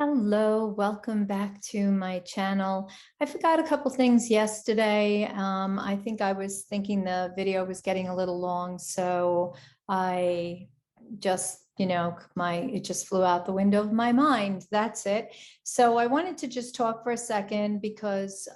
Hello, welcome back to my channel. I forgot a couple things yesterday. I think I was thinking the video was getting a little long, so I just, it just flew out the window of my mind. That's it. So I wanted to just talk for a second because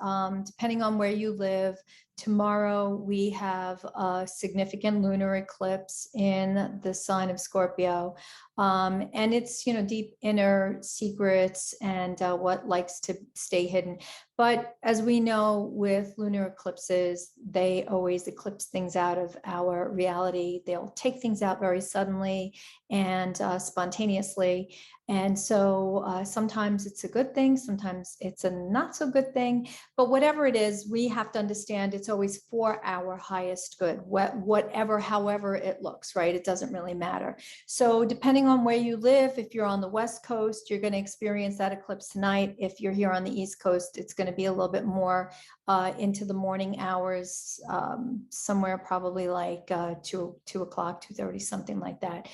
depending on where you live, tomorrow we have a significant lunar eclipse in the sign of Scorpio. And it's, deep inner secrets and what likes to stay hidden. But as we know, with lunar eclipses, they always eclipse things out of our reality. They'll take things out very suddenly and spontaneously. And so sometimes it's a good thing, sometimes it's a not so good thing. But whatever it is, we have to understand it's always for our highest good, whatever, however it looks, right? It doesn't really matter. So depending on where you live, if you're on the West Coast, you're going to experience that eclipse tonight. If you're here on the East Coast, it's going to be a little bit more into the morning hours, somewhere probably like 2 o'clock, 2:30, something like that,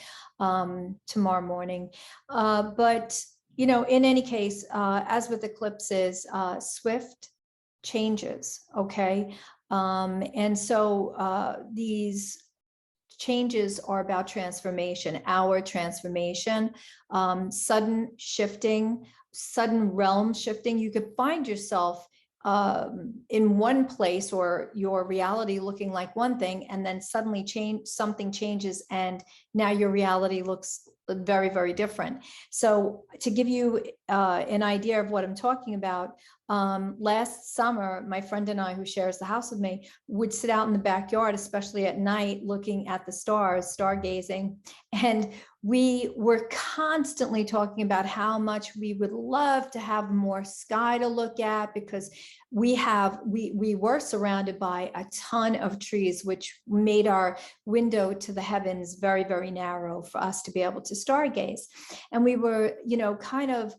tomorrow morning. But in any case, as with eclipses, swift changes, okay? And so these changes are about transformation, our transformation, sudden shifting, sudden realm shifting. You could find yourself in one place or your reality looking like one thing, and then suddenly something changes and now your reality looks very, very different. So to give you an idea of what I'm talking about, last summer, my friend and I, who shares the house with me, would sit out in the backyard, especially at night, looking at the stars, stargazing. And we were constantly talking about how much we would love to have more sky to look at, because we were surrounded by a ton of trees, which made our window to the heavens very, very narrow for us to be able to stargaze. And we were, kind of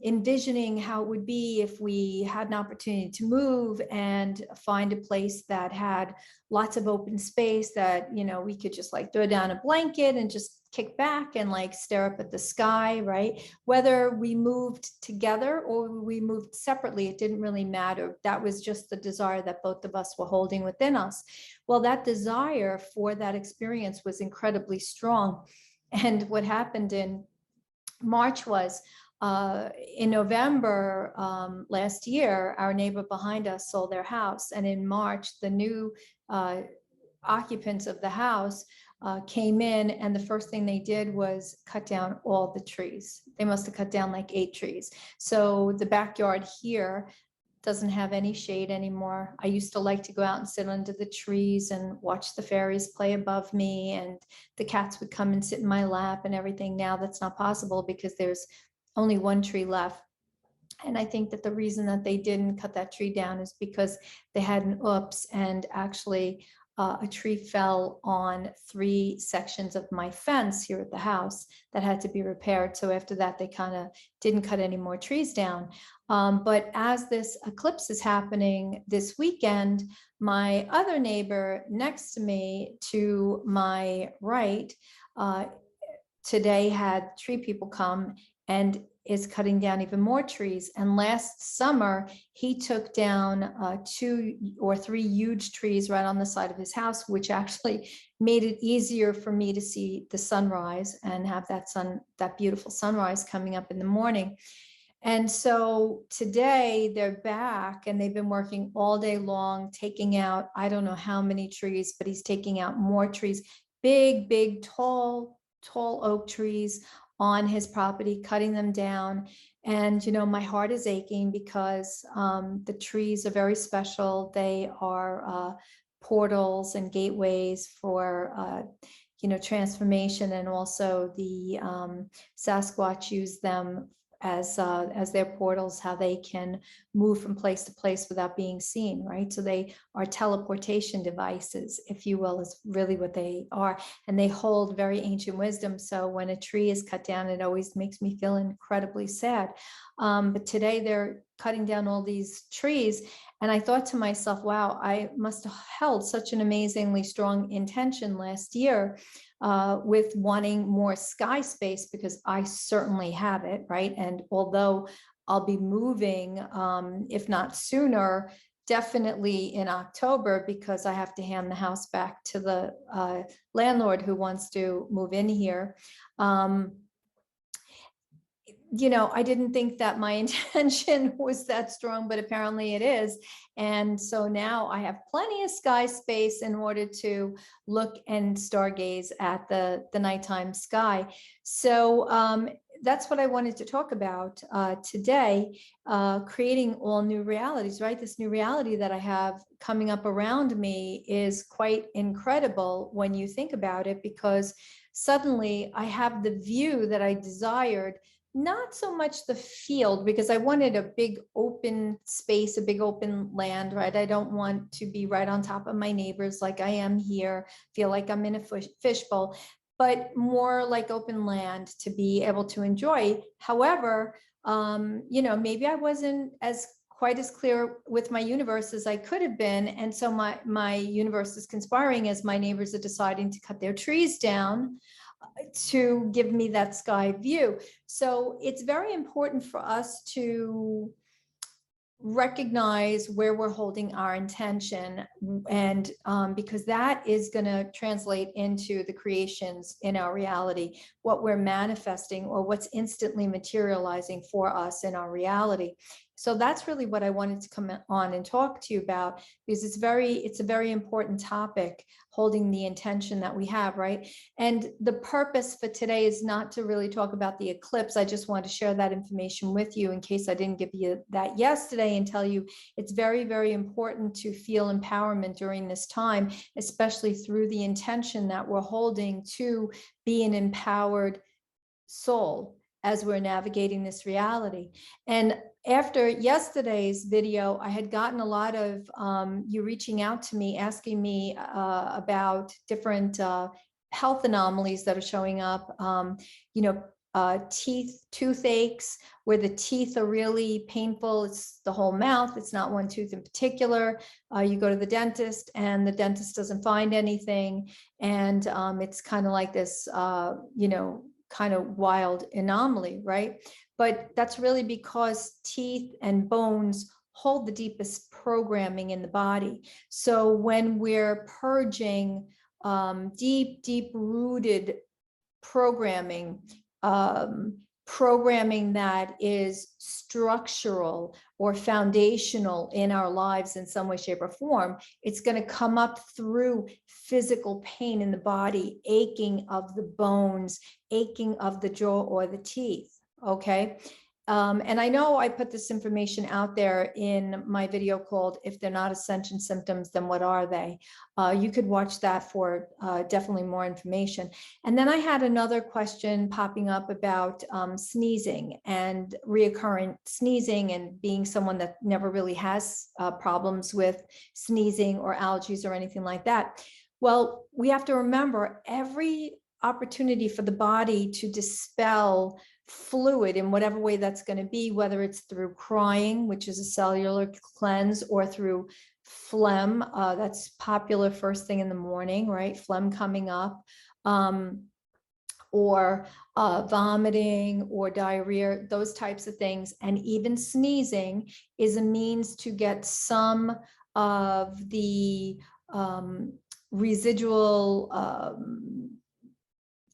envisioning how it would be if we had an opportunity to move and find a place that had lots of open space that, we could just like throw down a blanket and just kick back and like stare up at the sky, right? Whether we moved together or we moved separately, it didn't really matter. That was just the desire that both of us were holding within us. Well, that desire for that experience was incredibly strong. And what happened in March was, in November last year, our neighbor behind us sold their house. And in March, the new occupants of the house came in, and the first thing they did was cut down all the trees. They must have cut down like 8 trees. So the backyard here doesn't have any shade anymore. I used to like to go out and sit under the trees and watch the fairies play above me, and the cats would come and sit in my lap and everything. Now that's not possible because there's only 1 tree left. And I think that the reason that they didn't cut that tree down is because they had an oops, and actually a tree fell on 3 sections of my fence here at the house that had to be repaired. So after that, they kind of didn't cut any more trees down. But as this eclipse is happening this weekend, my other neighbor next to me to my right today had tree people come and is cutting down even more trees. And last summer, he took down 2 or 3 huge trees right on the side of his house, which actually made it easier for me to see the sunrise and have that beautiful sunrise coming up in the morning. And so today they're back, and they've been working all day long, taking out, I don't know how many trees, but he's taking out more trees, big, big, tall oak trees on his property, cutting them down. And, my heart is aching because the trees are very special. They are portals and gateways for, transformation. And also the Sasquatch use them as their portals, how they can move from place to place without being seen, right? So they are teleportation devices, if you will, is really what they are. And they hold very ancient wisdom. So when a tree is cut down, it always makes me feel incredibly sad. But today they're cutting down all these trees. And I thought to myself, wow, I must have held such an amazingly strong intention last year with wanting more sky space, because I certainly have it, right? And although I'll be moving, if not sooner, definitely in October, because I have to hand the house back to the landlord who wants to move in here. You know, I didn't think that my intention was that strong, but apparently it is. And so now I have plenty of sky space in order to look and stargaze at the nighttime sky. So that's what I wanted to talk about today, creating all new realities, right? This new reality that I have coming up around me is quite incredible when you think about it, because suddenly I have the view that I desired, not so much the field, because I wanted a big open space, a big open land, right? I don't want to be right on top of my neighbors like I am here, feel like I'm in a fishbowl, but more like open land to be able to enjoy. However, you know, maybe I wasn't as quite as clear with my universe as I could have been. And so my universe is conspiring as my neighbors are deciding to cut their trees down to give me that sky view. So it's very important for us to recognize where we're holding our intention, and because that is going to translate into the creations in our reality, what we're manifesting or what's instantly materializing for us in our reality. So that's really what I wanted to come on and talk to you about, because it's a very important topic, holding the intention that we have, right? And the purpose for today is not to really talk about the eclipse. I just want to share that information with you in case I didn't give you that yesterday, and tell you it's very, very important to feel empowerment during this time, especially through the intention that we're holding to be an empowered soul as we're navigating this reality. And after yesterday's video, I had gotten a lot of you reaching out to me, asking me about different health anomalies that are showing up, you know, toothaches, where the teeth are really painful. It's the whole mouth. It's not one tooth in particular. You go to the dentist and the dentist doesn't find anything. And it's kind of like this, you know, kind of wild anomaly, right? But that's really because teeth and bones hold the deepest programming in the body. So when we're purging deep rooted programming, programming that is structural or foundational in our lives in some way, shape, or form, it's going to come up through physical pain in the body, aching of the bones, aching of the jaw or the teeth. Okay. And I know I put this information out there in my video called "If They're Not Ascension Symptoms, Then What Are They?" You could watch that for definitely more information. And then I had another question popping up about sneezing and reoccurrent sneezing, and being someone that never really has problems with sneezing or allergies or anything like that. Well, we have to remember, every opportunity for the body to dispel fluid in whatever way that's going to be, whether it's through crying, which is a cellular cleanse, or through phlegm, that's popular first thing in the morning, right? Phlegm coming up, or vomiting or diarrhea, those types of things. And even sneezing is a means to get some of the residual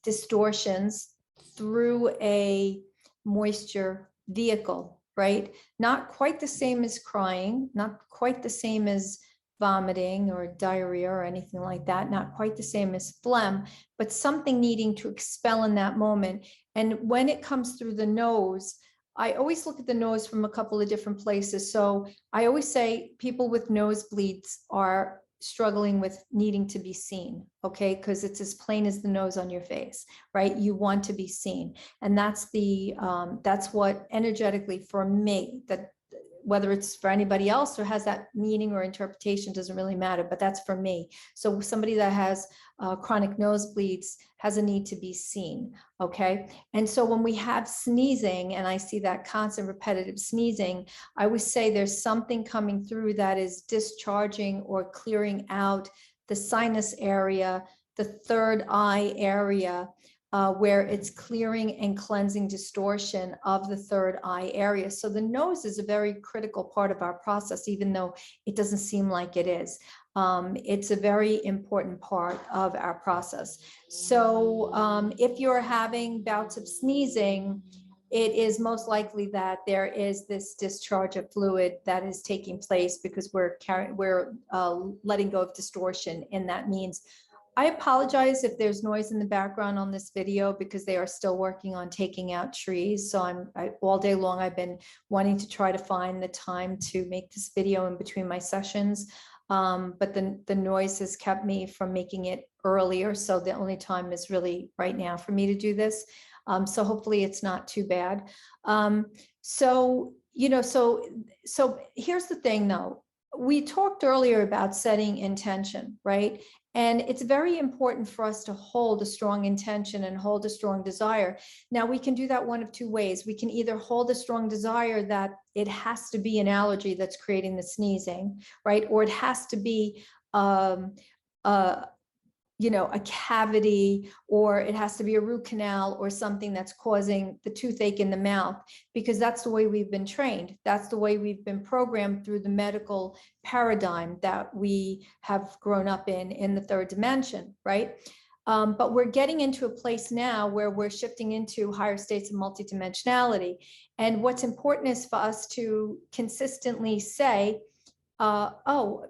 distortions through a moisture vehicle, right? Not quite the same as crying, not quite the same as vomiting or diarrhea or anything like that, not quite the same as phlegm, but something needing to expel in that moment. And when it comes through the nose, I always look at the nose from a couple of different places. So I always say people with nosebleeds are struggling with needing to be seen, okay? Because it's as plain as the nose on your face, right? You want to be seen. And that's the, that's what energetically for me, that whether it's for anybody else or has that meaning or interpretation doesn't really matter, but that's for me. So somebody that has chronic nosebleeds has a need to be seen, okay? And so when we have sneezing and I see that constant repetitive sneezing, I always say there's something coming through that is discharging or clearing out the sinus area, the third eye area, where it's clearing and cleansing distortion of the third eye area. So the nose is a very critical part of our process, even though it doesn't seem like it is. It's a very important part of our process. So if you're having bouts of sneezing, it is most likely that there is this discharge of fluid that is taking place because we're letting go of distortion, and that means I apologize if there's noise in the background on this video because they are still working on taking out trees. So all day long, I've been wanting to try to find the time to make this video in between my sessions. But the noise has kept me from making it earlier. So the only time is really right now for me to do this. So hopefully it's not too bad. So here's the thing though. We talked earlier about setting intention, right? And it's very important for us to hold a strong intention and hold a strong desire. Now, we can do that one of two ways. We can either hold a strong desire that it has to be an allergy that's creating the sneezing, right? Or it has to be a cavity, or it has to be a root canal or something that's causing the toothache in the mouth, because that's the way we've been trained. That's the way we've been programmed through the medical paradigm that we have grown up in the third dimension, right? But we're getting into a place now where we're shifting into higher states of multidimensionality. And what's important is for us to consistently say, oh,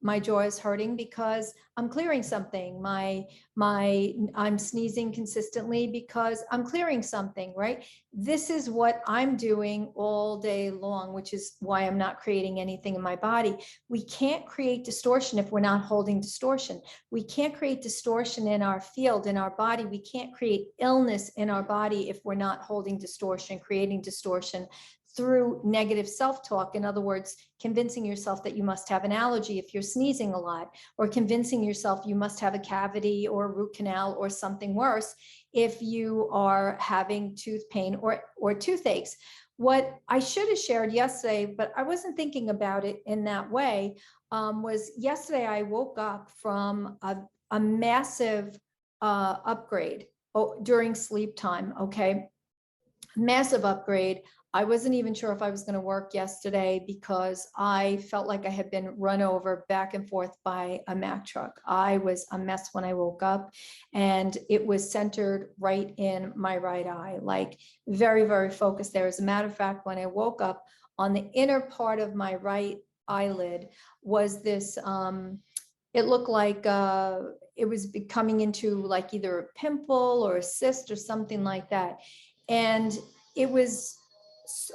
my jaw is hurting because I'm clearing something. I'm sneezing consistently because I'm clearing something, right? This is what I'm doing all day long, which is why I'm not creating anything in my body. We can't create distortion if we're not holding distortion. We can't create distortion in our field, in our body. We can't create illness in our body if we're not holding distortion, creating distortion through negative self-talk. In other words, convincing yourself that you must have an allergy if you're sneezing a lot, or convincing yourself you must have a cavity or a root canal or something worse if you are having tooth pain or toothaches. What I should have shared yesterday, but I wasn't thinking about it in that way, was yesterday I woke up from a massive upgrade during sleep time, okay? Massive upgrade. I wasn't even sure if I was going to work yesterday because I felt like I had been run over back and forth by a Mack truck. I was a mess when I woke up, and it was centered right in my right eye, like very, very focused there. As a matter of fact, when I woke up, on the inner part of my right eyelid was this, it looked like it was coming into like either a pimple or a cyst or something like that. And it was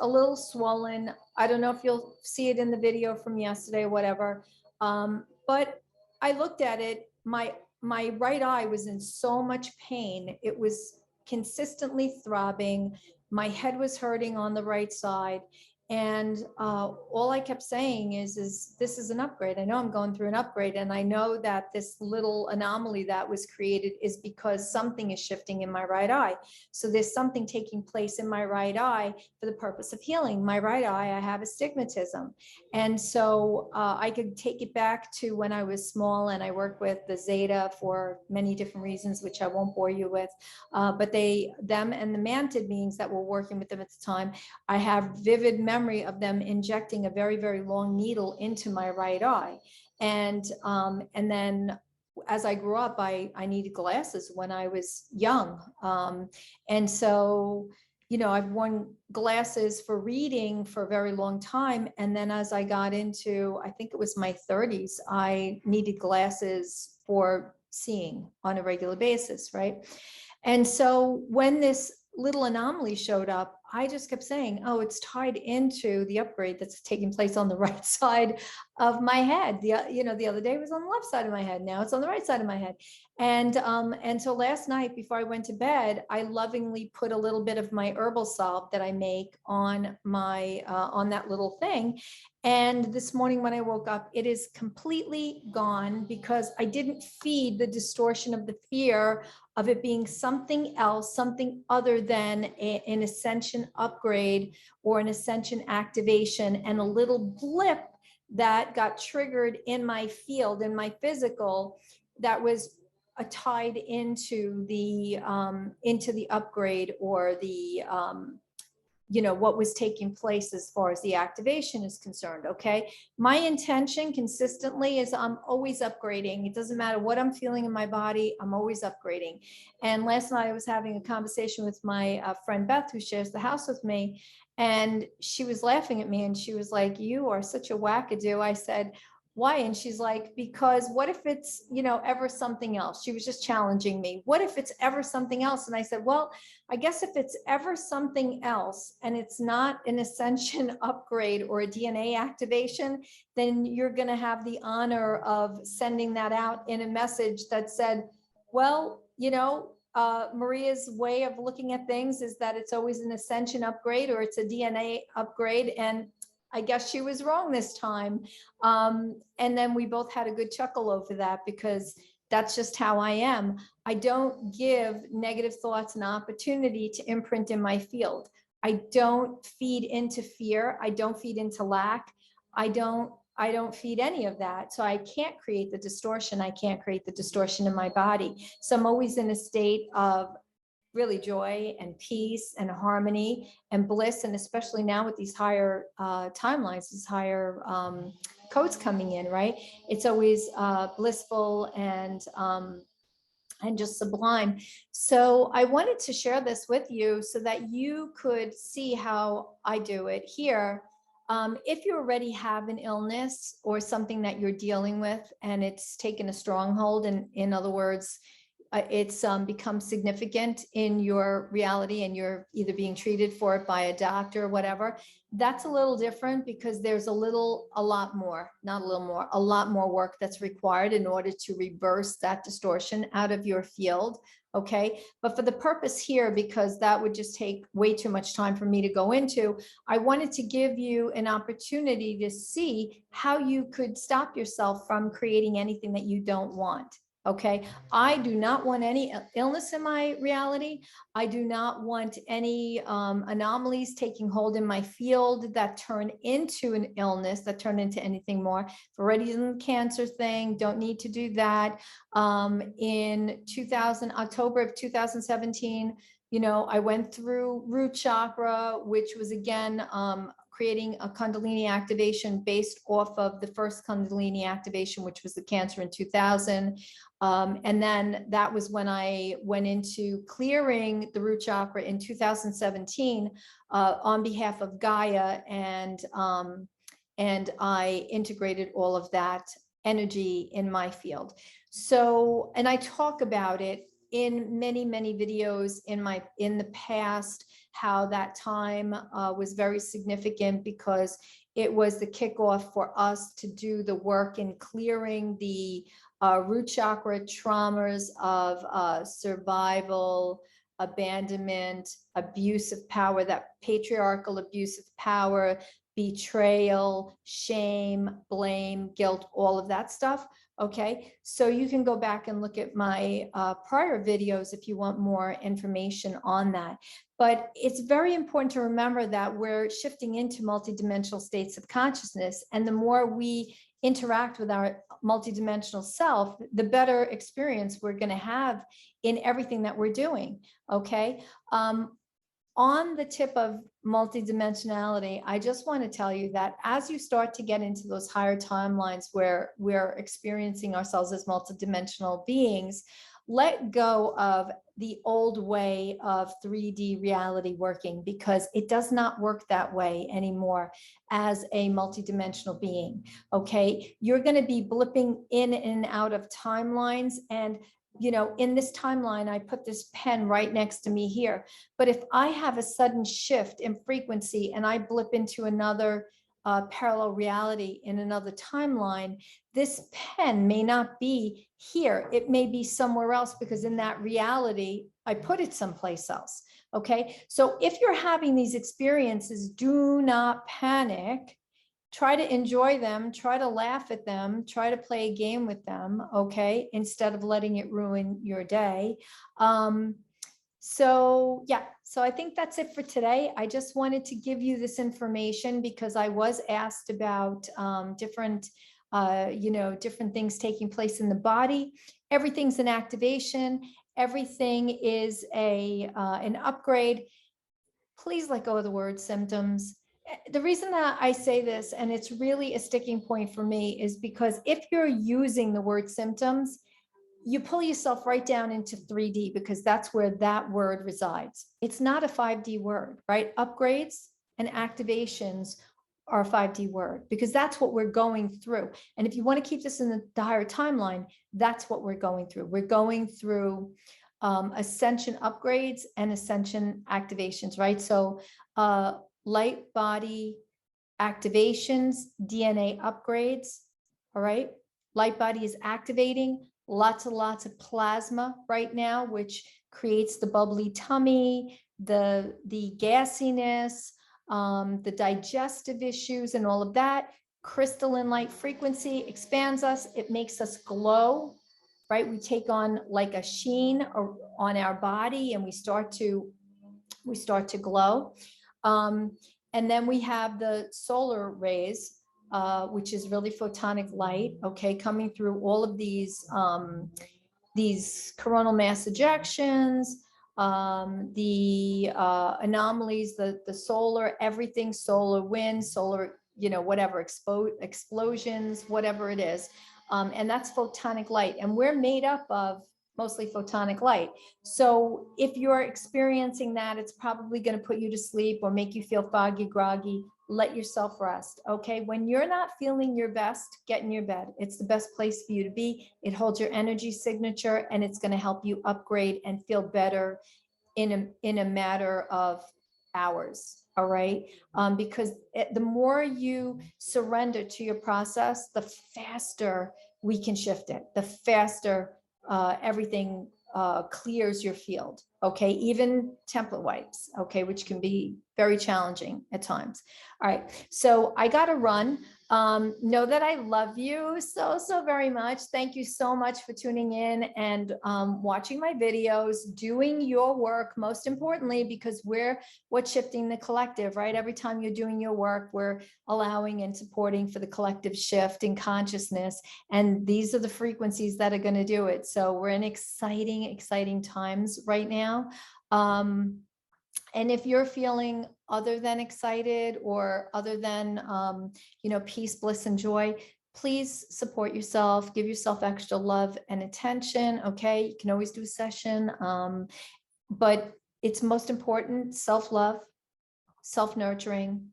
a little swollen. I don't know if you'll see it in the video from yesterday or whatever. But I looked at it, my right eye was in so much pain. It was consistently throbbing. My head was hurting on the right side. And all I kept saying is this is an upgrade. I know I'm going through an upgrade, and I know that this little anomaly that was created is because something is shifting in my right eye. So there's something taking place in my right eye for the purpose of healing. My right eye, I have astigmatism. And so I could take it back to when I was small, and I worked with the Zeta for many different reasons, which I won't bore you with. But them and the Mantid beings that were working with them at the time, I have vivid memory of them injecting a very, very long needle into my right eye. And then as I grew up, I needed glasses when I was young. And so, I've worn glasses for reading for a very long time. And then as I got into, I think it was my 30s, I needed glasses for seeing on a regular basis, right? And so when this little anomaly showed up, I just kept saying, oh, it's tied into the upgrade that's taking place on the right side of my head. The other day it was on the left side of my head. Now it's on the right side of my head. And so last night before I went to bed, I lovingly put a little bit of my herbal salve that I make on my on that little thing. And this morning when I woke up, it is completely gone because I didn't feed the distortion of the fear of it being something else, something other than an ascension upgrade or an ascension activation, and a little blip that got triggered in my field, in my physical, that was tied into the upgrade or the what was taking place as far as the activation is concerned. Okay, my intention consistently is I'm always upgrading. It doesn't matter what I'm feeling in my body, I'm always upgrading. And last night I was having a conversation with my friend Beth, who shares the house with me, and she was laughing at me and she was like, you are such a wackadoo. I said, why? And she's like, because what if it's ever something else? She was just challenging me. What if it's ever something else? And I said, well, I guess if it's ever something else and it's not an ascension upgrade or a DNA activation, then you're going to have the honor of sending that out in a message that said, well, Maria's way of looking at things is that it's always an ascension upgrade or it's a DNA upgrade. And I guess she was wrong this time. And then we both had a good chuckle over that because that's just how I am. I don't give negative thoughts an opportunity to imprint in my field. I don't feed into fear. I don't feed into lack. I don't feed any of that. So I can't create the distortion. I can't create the distortion in my body. So I'm always in a state of really joy and peace and harmony and bliss. And especially now with these higher timelines, these higher codes coming in, right? It's always blissful and just sublime. So I wanted to share this with you so that you could see how I do it here. If you already have an illness or something that you're dealing with and it's taken a stronghold, and in other words, it's become significant in your reality and you're either being treated for it by a doctor or whatever, that's a little different because there's a lot more work that's required in order to reverse that distortion out of your field. Okay, but for the purpose here, because that would just take way too much time for me to go into, I wanted to give you an opportunity to see how you could stop yourself from creating anything that you don't want. Okay, I do not want any illness in my reality. I do not want any anomalies taking hold in my field that turn into an illness, that turn into anything more. I've already done the cancer thing, don't need to do that. In October of 2017, I went through root chakra, which was again, creating a Kundalini activation based off of the first Kundalini activation, which was the cancer in 2000. And then that was when I went into clearing the root chakra in 2017 on behalf of Gaia, and I integrated all of that energy in my field. So, and I talk about it in many, many videos in the past, how that time was very significant because it was the kickoff for us to do the work in clearing the root chakra traumas of survival, abandonment, abuse of power, that patriarchal abuse of power, betrayal, shame, blame, guilt, all of that stuff. Okay, so you can go back and look at my prior videos if you want more information on that. But it's very important to remember that we're shifting into multidimensional states of consciousness, and the more we interact with our multidimensional self, the better experience we're going to have in everything that we're doing. Okay. On the tip of multidimensionality, I just want to tell you that as you start to get into those higher timelines where we're experiencing ourselves as multidimensional beings, let go of the old way of 3D reality working, because it does not work that way anymore as a multidimensional being. Okay, you're going to be blipping in and out of timelines, and in this timeline, I put this pen right next to me here. But if I have a sudden shift in frequency and I blip into another parallel reality in another timeline, this pen may not be here. It may be somewhere else because in that reality, I put it someplace else. Okay. So if you're having these experiences, do not panic. Try to enjoy them, try to laugh at them, try to play a game with them, okay, instead of letting it ruin your day. So yeah, so I think that's it for today. I just wanted to give you this information because I was asked about different different things taking place in the body. Everything's an activation. Everything is an upgrade. Please let go of the word symptoms. The reason that I say this, and it's really a sticking point for me, is because if you're using the word symptoms, you pull yourself right down into 3D because that's where that word resides. It's not a 5D word, right? Upgrades and activations are a 5D word because that's what we're going through. And if you want to keep this in the higher timeline, that's what we're going through. We're going through ascension upgrades and ascension activations, right? So light body activations, DNA upgrades, all right? Light body is activating lots and lots of plasma right now, which creates the bubbly tummy, the gassiness, the digestive issues and all of that. Crystalline light frequency expands us. It makes us glow, right? We take on like a sheen on our body and we start to glow. And then we have the solar rays, which is really photonic light, okay, coming through all of these coronal mass ejections, the anomalies, the solar, everything, solar wind, solar, whatever, explosions, whatever it is. And that's photonic light. And we're made up of mostly photonic light. So if you're experiencing that, it's probably going to put you to sleep or make you feel foggy, groggy. Let yourself rest. Okay. When you're not feeling your best, get in your bed. It's the best place for you to be. It holds your energy signature and it's going to help you upgrade and feel better in a matter of hours. All right. Because the more you surrender to your process, the faster we can shift it, the faster everything clears your field. Okay. Even template wipes. Okay. Which can be very challenging at times. All right. So I got to run. Know that I love you so, so very much. Thank you so much for tuning in and watching my videos, doing your work, most importantly, because we're what's shifting the collective, right? Every time you're doing your work, we're allowing and supporting for the collective shift in consciousness. And these are the frequencies that are going to do it. So we're in exciting, exciting times right now. And if you're feeling other than excited or other than, peace, bliss, and joy, please support yourself, give yourself extra love and attention. Okay. You can always do a session. But it's most important, self-love, self-nurturing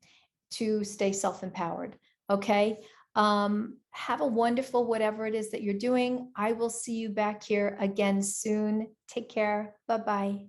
to stay self-empowered. Okay. Have a wonderful, whatever it is that you're doing. I will see you back here again soon. Take care. Bye-bye.